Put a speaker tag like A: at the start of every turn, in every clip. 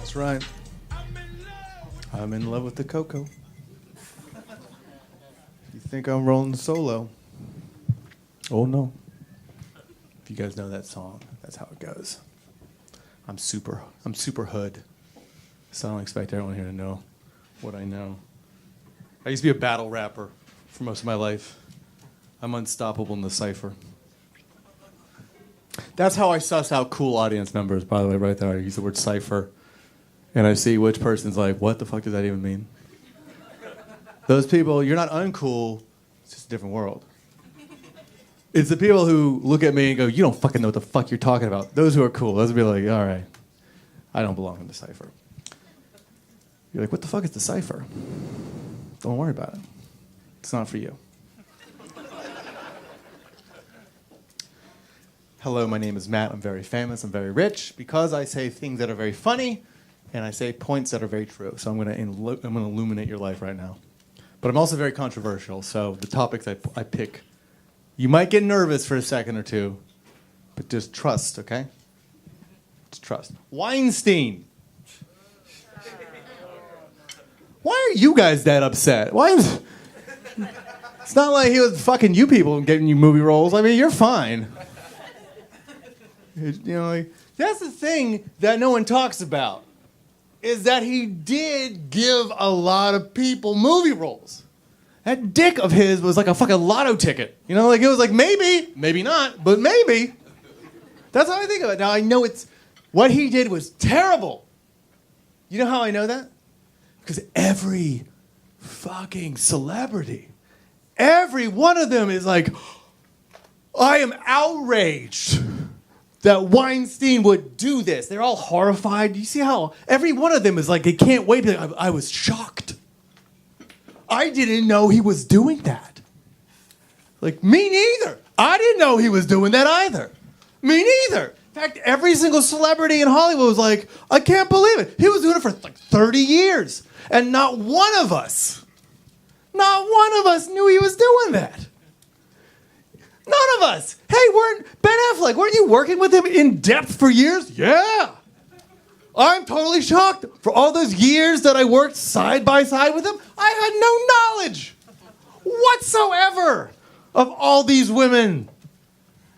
A: That's right. I'm in love with the cocoa. You think I'm rolling solo? Oh no. If you guys know that song, that's how it goes. I'm super hood. So I don't expect everyone here to know what I know. I used to be a battle rapper for most of my life. I'm unstoppable in the cipher. That's how I suss out cool audience members, by the way, right there. I use the word cipher. And I see which person's like, what the fuck does that even mean? Those people, you're not uncool, it's just a different world. It's the people who look at me and go, you don't fucking know what the fuck you're talking about. Those who are cool, those will be like, all right, I don't belong in the cipher. You're like, what the fuck is the cipher? Don't worry about it. It's not for you. Hello, my name is Matt. I'm very famous. I'm very rich because I say things that are very funny and I say points that are very true. So I'm going to illuminate your life right now. But I'm also very controversial, so the topics I pick, you might get nervous for a second or two, but just trust, okay? Just trust. Weinstein. Why are you guys that upset? It's not like he was fucking you people getting you movie roles. I mean, you're fine. You know, like, that's the thing that no one talks about, is that he did give a lot of people movie roles. That dick of his was like a fucking lotto ticket. You know, like it was like maybe not, but maybe. That's how I think of it. Now I know what he did was terrible. You know how I know that? Because every fucking celebrity, every one of them is like, I am outraged that Weinstein would do this. They're all horrified. You see how every one of them is like, they can't wait. Like, I was shocked. I didn't know he was doing that. Like, me neither. I didn't know he was doing that either. Me neither. In fact, every single celebrity in Hollywood was like, I can't believe it. He was doing it for like 30 years. And not one of us knew he was doing that. None of us. Hey, Ben Affleck, weren't you working with him in depth for years? Yeah. I'm totally shocked. For all those years that I worked side by side with him, I had no knowledge whatsoever of all these women.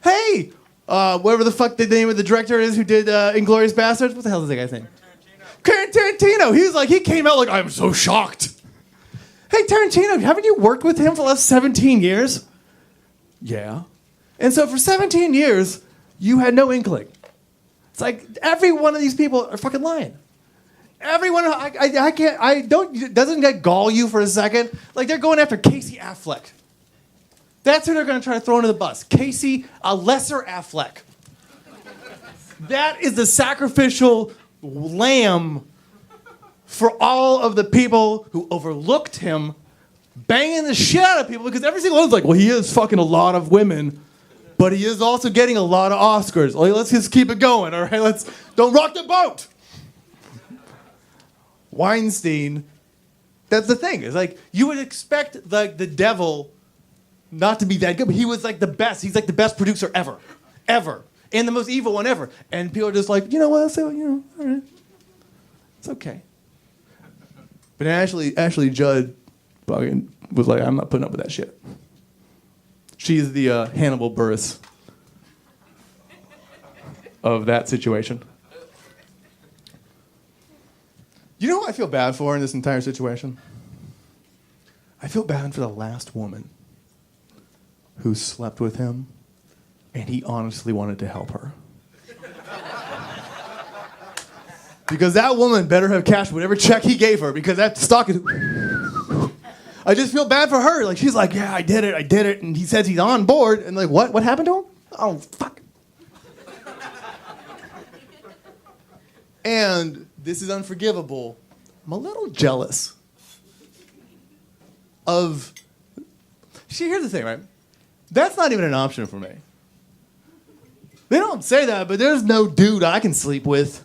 A: Hey, whatever the fuck the name of the director is who did Inglourious Basterds. What the hell is that guy's name? Quentin Tarantino. He came out like, I'm so shocked. Hey, Tarantino, haven't you worked with him for the last 17 years? Yeah. And so for 17 years, you had no inkling. It's like every one of these people are fucking lying. Everyone, doesn't that gall you for a second? Like they're going after Casey Affleck. That's who they're going to try to throw under the bus. Casey, a lesser Affleck. That is the sacrificial lamb for all of the people who overlooked him banging the shit out of people, because every single one's like, well, he is fucking a lot of women, but he is also getting a lot of Oscars. Like, let's just keep it going, all right? Don't rock the boat. Weinstein, that's the thing. It's like, you would expect like the devil not to be that good, but he was like the best. He's like the best producer ever. And the most evil one ever. And people are just like, you know what, all right. It's okay. But Ashley Judd was like, I'm not putting up with that shit. She's the Hannibal Buress of that situation. You know who I feel bad for in this entire situation? I feel bad for the last woman who slept with him and he honestly wanted to help her. Because that woman better have cashed whatever check he gave her, because that stock is... I just feel bad for her. Like, she's like, yeah, I did it. And he says he's on board. And like, what? What happened to him? Oh, fuck. And this is unforgivable. I'm a little jealous of... See, here's the thing, right? That's not even an option for me. They don't say that, but there's no dude I can sleep with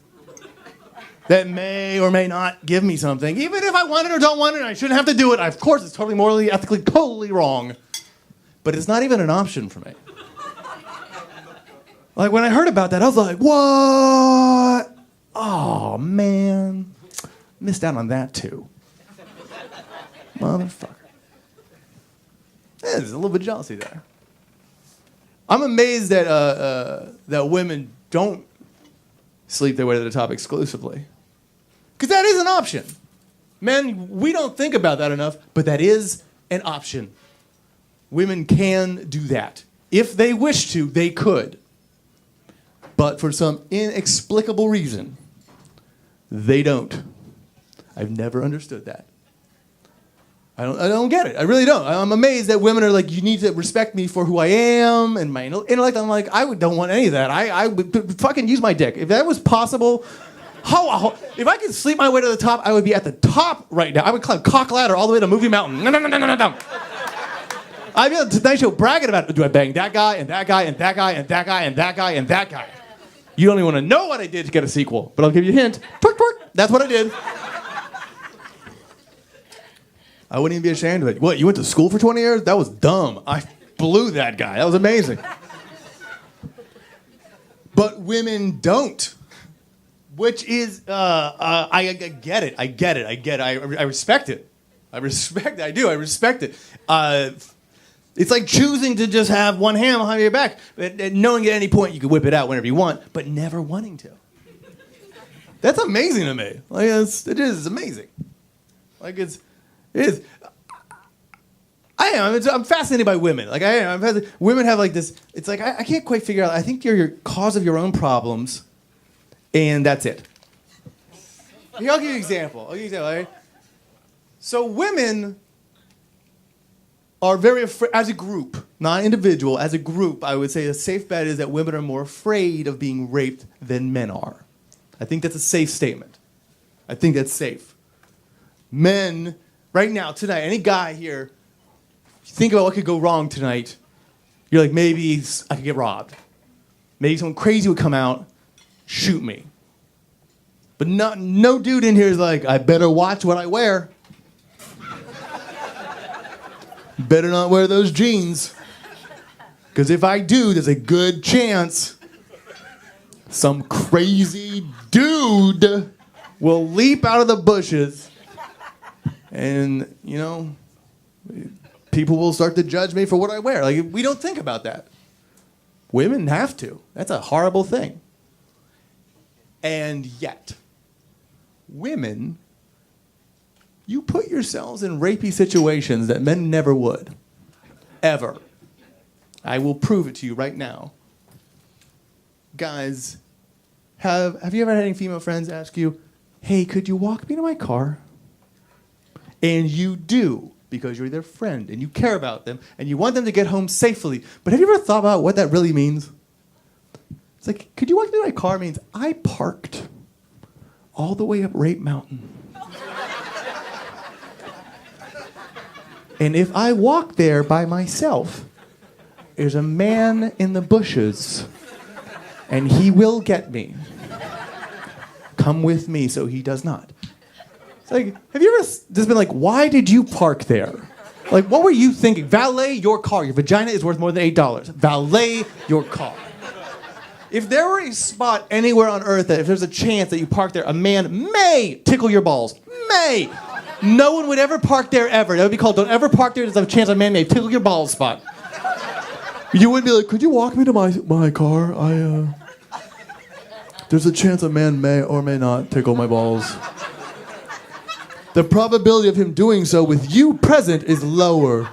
A: that may or may not give me something. Even if I want it or don't want it, I shouldn't have to do it. Of course, it's totally morally, ethically, totally wrong. But it's not even an option for me. Like, when I heard about that, I was like, what? Oh, man. Missed out on that, too. Motherfucker. There's a little bit of jealousy there. I'm amazed that that women don't sleep their way to the top exclusively. Because that is an option. Men, we don't think about that enough, but that is an option. Women can do that. If they wish to, they could. But for some inexplicable reason, they don't. I've never understood that. I don't get it. I really don't. I'm amazed that women are like, you need to respect me for who I am and my intellect. I'm like, don't want any of that. I would fucking use my dick. If that was possible, if I could sleep my way to the top, I would be at the top right now. I would climb cock ladder all the way to Movie Mountain. No. I'd be on the Tonight Show bragging about it. Do I bang that guy and that guy and that guy and that guy and that guy and that guy? You don't even want to know what I did to get a sequel, but I'll give you a hint. Twerk, twerk. That's what I did. I wouldn't even be ashamed of it. What, you went to school for 20 years? That was dumb. I blew that guy. That was amazing. But women don't. Which is, I get it. I get it. I respect it. I respect it. It's like choosing to just have one hand behind your back, and knowing at any point you can whip it out whenever you want, but never wanting to. That's amazing to me. Like it is amazing. Like it is. I'm fascinated by women. Like I am. Women have like this. It's like I can't quite figure out. I think you're your cause of your own problems, and that's it. Here, I'll give you an example. Right? So women are very afraid, as a group, not individual, as a group, I would say a safe bet is that women are more afraid of being raped than men are. I think that's a safe statement. I think that's safe. Men, right now, tonight, any guy here, think about what could go wrong tonight. You're like, maybe I could get robbed. Maybe someone crazy would come out, shoot me. But no dude in here is like, I better watch what I wear. Better not wear those jeans. Because if I do, there's a good chance some crazy dude will leap out of the bushes and, people will start to judge me for what I wear. Like, we don't think about that. Women have to. That's a horrible thing. And yet, women, you put yourselves in rapey situations that men never would. Ever. I will prove it to you right now. Guys, have you ever had any female friends ask you, hey, could you walk me to my car? And you do, because you're their friend, and you care about them, and you want them to get home safely. But have you ever thought about what that really means? It's like, could you walk me to my car means I parked all the way up Rape Mountain. And if I walk there by myself, there's a man in the bushes, and he will get me. Come with me so he does not. It's like, have you ever just been like, why did you park there? Like, what were you thinking? Valet your car. Your vagina is worth more than $8. Valet your car. If there were a spot anywhere on earth that if there's a chance that you park there, a man may tickle your balls. May. No one would ever park there ever. That would be called don't ever park there. There's a chance a man may tickle your balls spot. You wouldn't be like, could you walk me to my car? There's a chance a man may or may not tickle my balls. The probability of him doing so with you present is lower.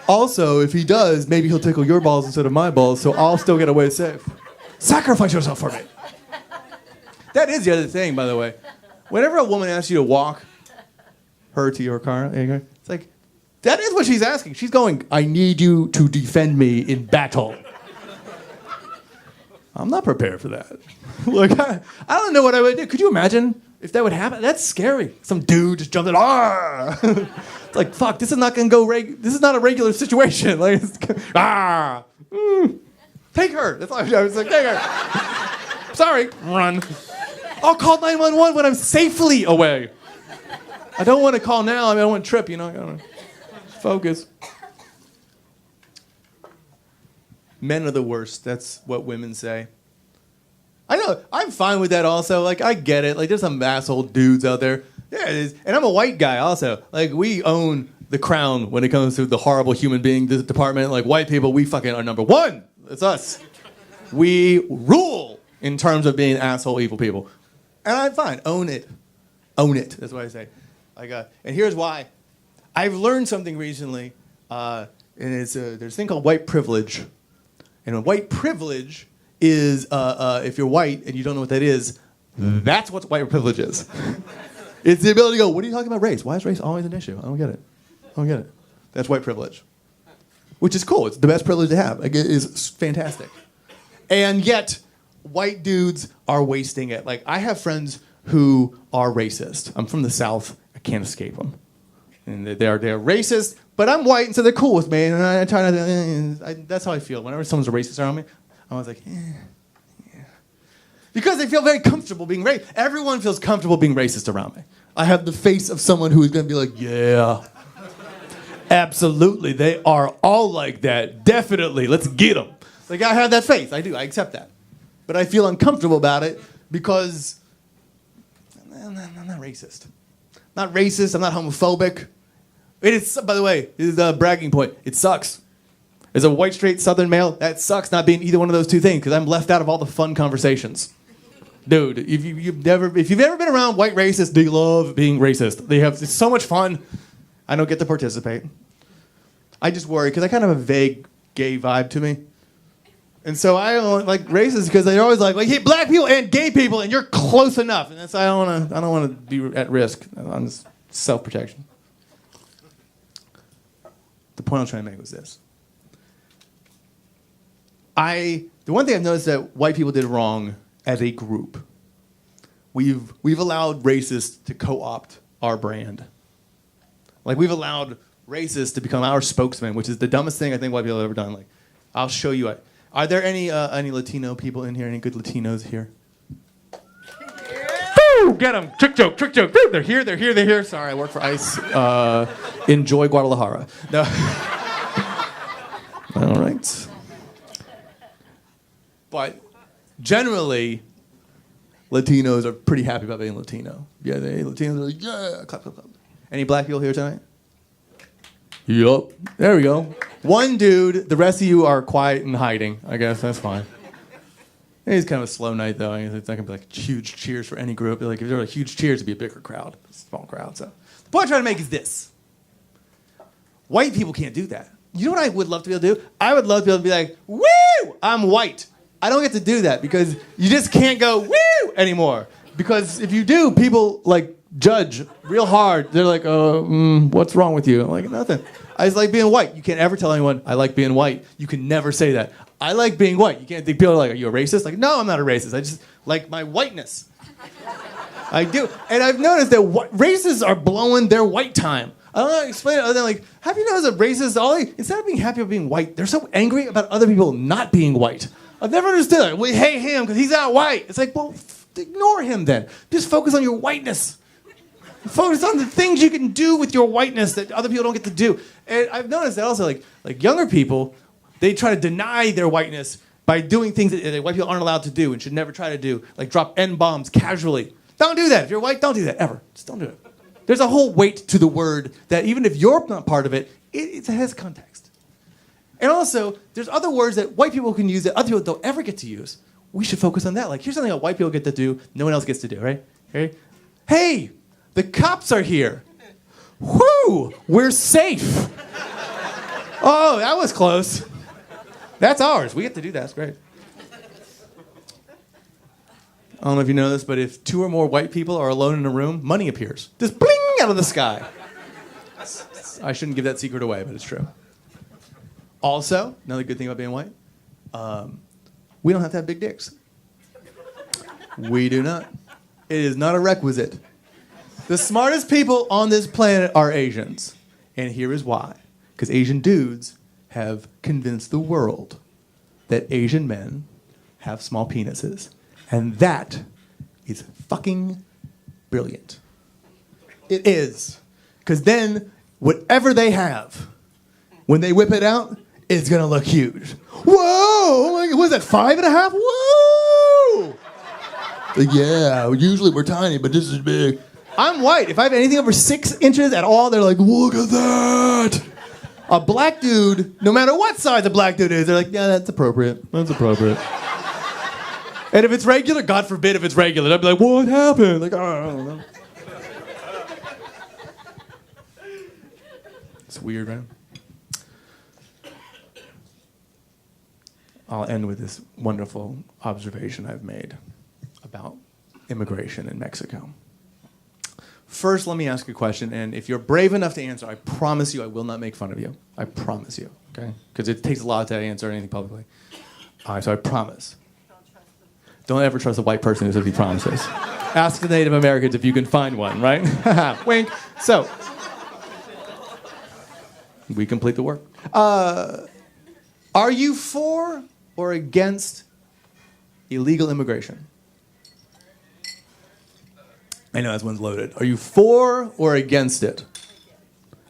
A: Also, if he does, maybe he'll tickle your balls instead of my balls, so I'll still get away safe. Sacrifice yourself for me. That is the other thing, by the way. Whenever a woman asks you to walk her to your car, it's like, that is what she's asking. She's going, I need you to defend me in battle. I'm not prepared for that. Like, I don't know what I would do. Could you imagine if that would happen? That's scary. Some dude just jumped in. It's like, fuck, this is not going to go, this is not a regular situation. Like, take her. That's all I was like, take her. Sorry, run. I'll call 911 when I'm safely away. I don't want to call now. I don't want to trip, I gotta focus. Men are the worst. That's what women say. I know. I'm fine with that also. Like, I get it. Like, there's some asshole dudes out there. Yeah, it is. And I'm a white guy also. Like, we own the crown when it comes to the horrible human being department. Like, white people, we fucking are number one. It's us. We rule in terms of being asshole, evil people. And I'm fine. Own it. Own it. That's what I say. Like, and here's why. I've learned something recently, and it's there's a thing called white privilege. And white privilege is, if you're white and you don't know what that is, that's what white privilege is. It's the ability to go, what are you talking about race? Why is race always an issue? I don't get it. That's white privilege. Which is cool. It's the best privilege to have. Like, it is fantastic. And yet, white dudes are wasting it. Like, I have friends who are racist. I'm from the South. I can't escape them. And they're racist, but I'm white, and so they're cool with me. And I try not to. That's how I feel. Whenever someone's a racist around me, I'm always like, yeah. Because they feel very comfortable being racist. Everyone feels comfortable being racist around me. I have the face of someone who is going to be like, yeah, absolutely. They are all like that. Definitely. Let's get them. Like, I have that face. I do. I accept that. But I feel uncomfortable about it because I'm not racist. Not racist. I'm not homophobic. It is, by the way, this is a bragging point. It sucks. As a white, straight Southern male, that sucks not being either one of those two things because I'm left out of all the fun conversations. Dude, if you've ever been around white racists, they love being racist. It's so much fun. I don't get to participate. I just worry because I kind of have a vague gay vibe to me. And so I don't like racists because they're always like, hey, black people and gay people, and you're close enough. And that's I don't want to be at risk. I'm just self-protection. The point I was trying to make was this. The one thing I've noticed that white people did wrong as a group, we've allowed racists to co-opt our brand. Like, we've allowed racists to become our spokesman, which is the dumbest thing I think white people have ever done. Like, I'll show you. Are there any Latino people in here? Any good Latinos here? Woo! Get them! Trick joke! Woo! They're here. Sorry, I work for ICE. Enjoy Guadalajara. No. All right. But generally, Latinos are pretty happy about being Latino. Yeah, Latinos are like, yeah, clap. Any black people here tonight? Yup. There we go. One dude. The rest of you are quiet and hiding. I guess that's fine. It's kind of a slow night, though. It's not going to be like huge cheers for any group. Like, if there were huge cheers, it'd be a bigger crowd. A small crowd. So the point I'm trying to make is this. White people can't do that. You know what I would love to be able to do? I would love to be able to be like, woo, I'm white. I don't get to do that because you just can't go, woo, anymore. Because if you do, people, like, judge real hard. They're like, what's wrong with you? I'm like, nothing. I just like being white. You can't ever tell anyone, I like being white. You can never say that. I like being white. You can't think people are like, are you a racist? Like, no, I'm not a racist. I just like my whiteness. I do. And I've noticed that racists are blowing their white time. I don't know how to explain it other than like, have you noticed that racists, instead of being happy about being white, they're so angry about other people not being white. I've never understood that. We hate him because he's not white. It's like, well, ignore him then. Just focus on your whiteness. Focus on the things you can do with your whiteness that other people don't get to do. And I've noticed that also, like younger people, they try to deny their whiteness by doing things that white people aren't allowed to do and should never try to do, like drop N-bombs casually. Don't do that. If you're white, don't do that, ever. Just don't do it. There's a whole weight to the word that even if you're not part of it, it has context. And also, there's other words that white people can use that other people don't ever get to use. We should focus on that. Like, here's something that white people get to do, no one else gets to do, right? Okay? Hey, the cops are here. Whoo, we're safe. Oh, that was close. That's ours. We get to do that. That's great. I don't know if you know this, but if 2 or more white people are alone in a room, money appears. Just bling out of the sky. I shouldn't give that secret away, but it's true. Also, another good thing about being white, we don't have to have big dicks. We do not. It is not a requisite. The smartest people on this planet are Asians. And here is why. Because Asian dudes have convinced the world that Asian men have small penises. And that is fucking brilliant. It is. Because then, whatever they have, when they whip it out, it's going to look huge. Whoa! What is that, 5.5? Whoa! Like, yeah, usually we're tiny, but this is big. I'm white. If I have anything over 6 inches at all, they're like, look at that. A black dude, no matter what size a black dude is, they're like, yeah, that's appropriate. That's appropriate. And if it's regular, God forbid if it's regular, they'll be like, what happened? Like, oh, I don't know. It's weird, man. I'll end with this wonderful observation I've made about immigration in Mexico. First, let me ask you a question, and if you're brave enough to answer, I promise you I will not make fun of you. I promise you, okay? Because it takes a lot to answer anything publicly. All right, so I promise. Don't ever trust a white person who says he promises. Ask the Native Americans if you can find one, right? Wink. So, we complete the work. Are you for or against illegal immigration? I know that one's loaded. Are you for or against it?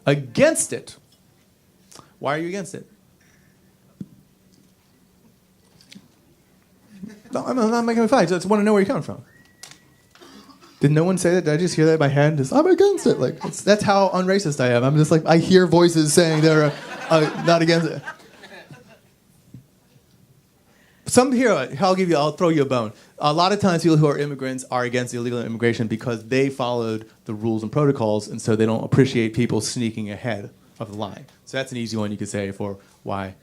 A: Against it. Why are you against it? No, I'm not making a fight. I just want to know where you're coming from. Did no one say that? Did I just hear that in my head? Just, I'm against it. Like that's how unracist I am. I'm just like I hear voices saying they're not against it. I'll throw you a bone. A lot of times people who are immigrants are against illegal immigration because they followed the rules and protocols, and so they don't appreciate people sneaking ahead of the line. So that's an easy one you could say for why.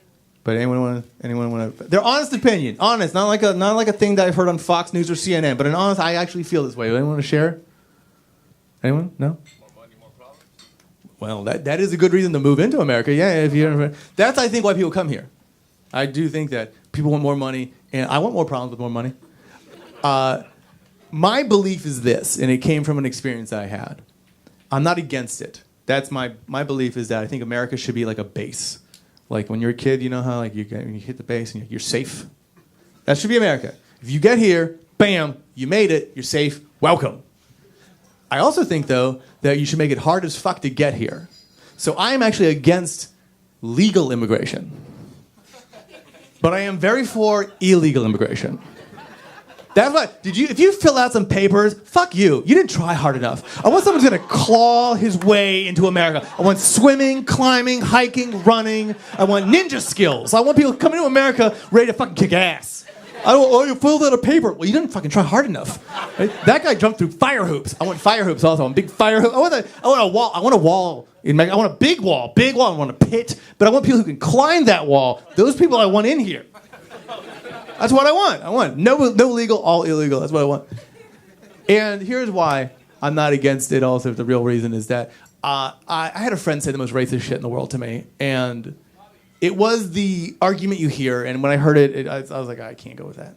A: But anyone want to? Their honest opinion, honest, not like a thing that I've heard on Fox News or CNN, but an honest. I actually feel this way. Anyone want to share? Anyone? No. More money, more problems. Well, that is a good reason to move into America. Yeah, that's I think why people come here. I do think that people want more money, and I want more problems with more money. My belief is this, and it came from an experience I had. I'm not against it. That's my belief is that I think America should be like a base. Like when you're a kid, you know how like when you hit the base and you're safe? That should be America. If you get here, bam, you made it, you're safe, welcome. I also think, though, that you should make it hard as fuck to get here. So I am actually against legal immigration. But I am very for illegal immigration. That's why, if you fill out some papers, fuck you. You didn't try hard enough. I want someone who's going to claw his way into America. I want swimming, climbing, hiking, running. I want ninja skills. I want people coming to America ready to fucking kick ass. You filled out a paper. Well, you didn't fucking try hard enough. Right? That guy jumped through fire hoops. I want fire hoops also. I want big fire hoops. I want a wall. I want a wall. I want a big wall. I want a pit. But I want people who can climb that wall. Those people I want in here. That's what I want. I want no legal, all illegal. That's what I want. And here's why I'm not against it also. The real reason is that I had a friend say the most racist shit in the world to me. And it was the argument you hear. And when I heard it, I was like, I can't go with that.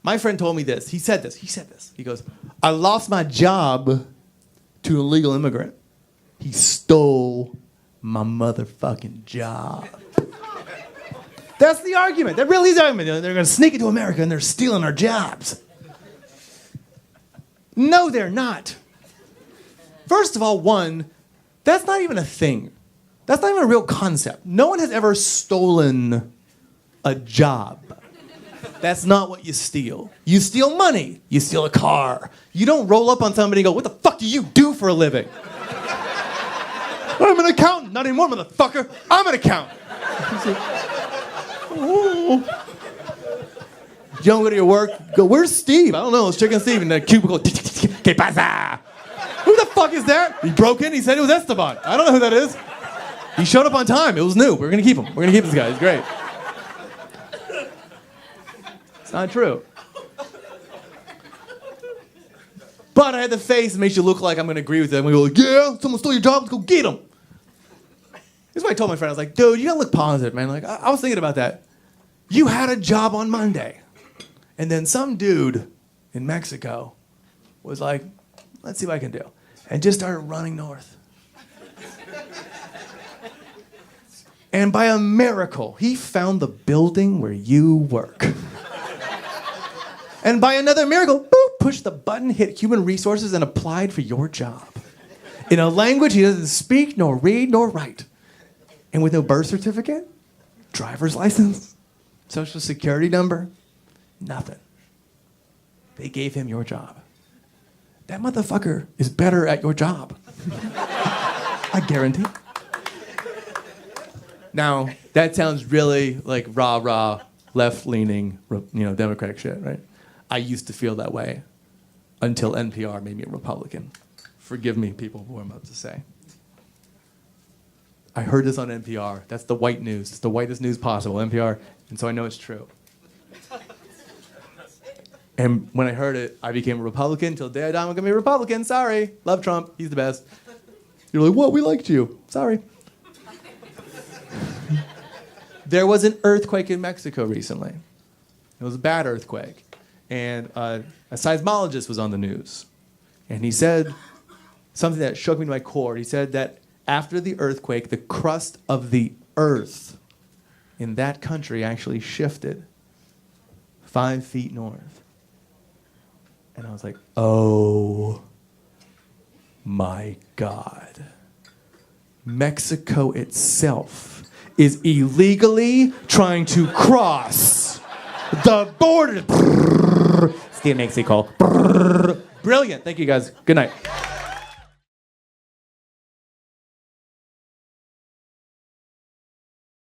A: My friend told me this. He said this. He goes, I lost my job to an illegal immigrant. He stole my motherfucking job. That's the argument. That really is the argument. They're going to sneak into America and they're stealing our jobs. No, they're not. First of all, that's not even a thing. That's not even a real concept. No one has ever stolen a job. That's not what you steal. You steal money. You steal a car. You don't roll up on somebody and go, what the fuck do you do for a living? I'm an accountant. Not anymore, motherfucker. I'm an accountant. You don't go to your work, go, where's Steve? I don't know, it's Chicken Steve in the cubicle. ¿Qué pasa? Who the fuck is that? He broke in, he said it was Esteban. I don't know who that is. He showed up on time, it was new. We're gonna keep him. We're gonna keep this guy, he's great. It's not true. But I had the face that makes you look like I'm gonna agree with them. We go, like, yeah, someone stole your job, let's go get him. This is what I told my friend. I was like, dude, you gotta look positive, man. Like, I was thinking about that. You had a job on Monday. And then some dude in Mexico was like, let's see what I can do. And just started running north. And by a miracle, he found the building where you work. And by another miracle, boop, pushed the button, hit human resources, and applied for your job. In a language he doesn't speak, nor read, nor write. And with no birth certificate, driver's license, social security number, nothing. They gave him your job. That motherfucker is better at your job. I guarantee. Now, that sounds really like rah-rah, left-leaning, Democratic shit, right? I used to feel that way until NPR made me a Republican. Forgive me, people, for what I'm about to say. I heard this on NPR. That's the white news. It's the whitest news possible, NPR, and so I know it's true. And when I heard it, I became a Republican. Till the day I die, I'm going to be a Republican. Sorry. Love Trump. He's the best. You're like, what? We liked you. Sorry. There was an earthquake in Mexico recently. It was a bad earthquake. And a seismologist was on the news. And he said something that shook me to my core. He said that after the earthquake, the crust of the earth in that country actually shifted 5 feet north. And I was like, oh my God. Mexico itself is illegally trying to cross the border. Steve Mexico. Brilliant. Thank you guys. Good night.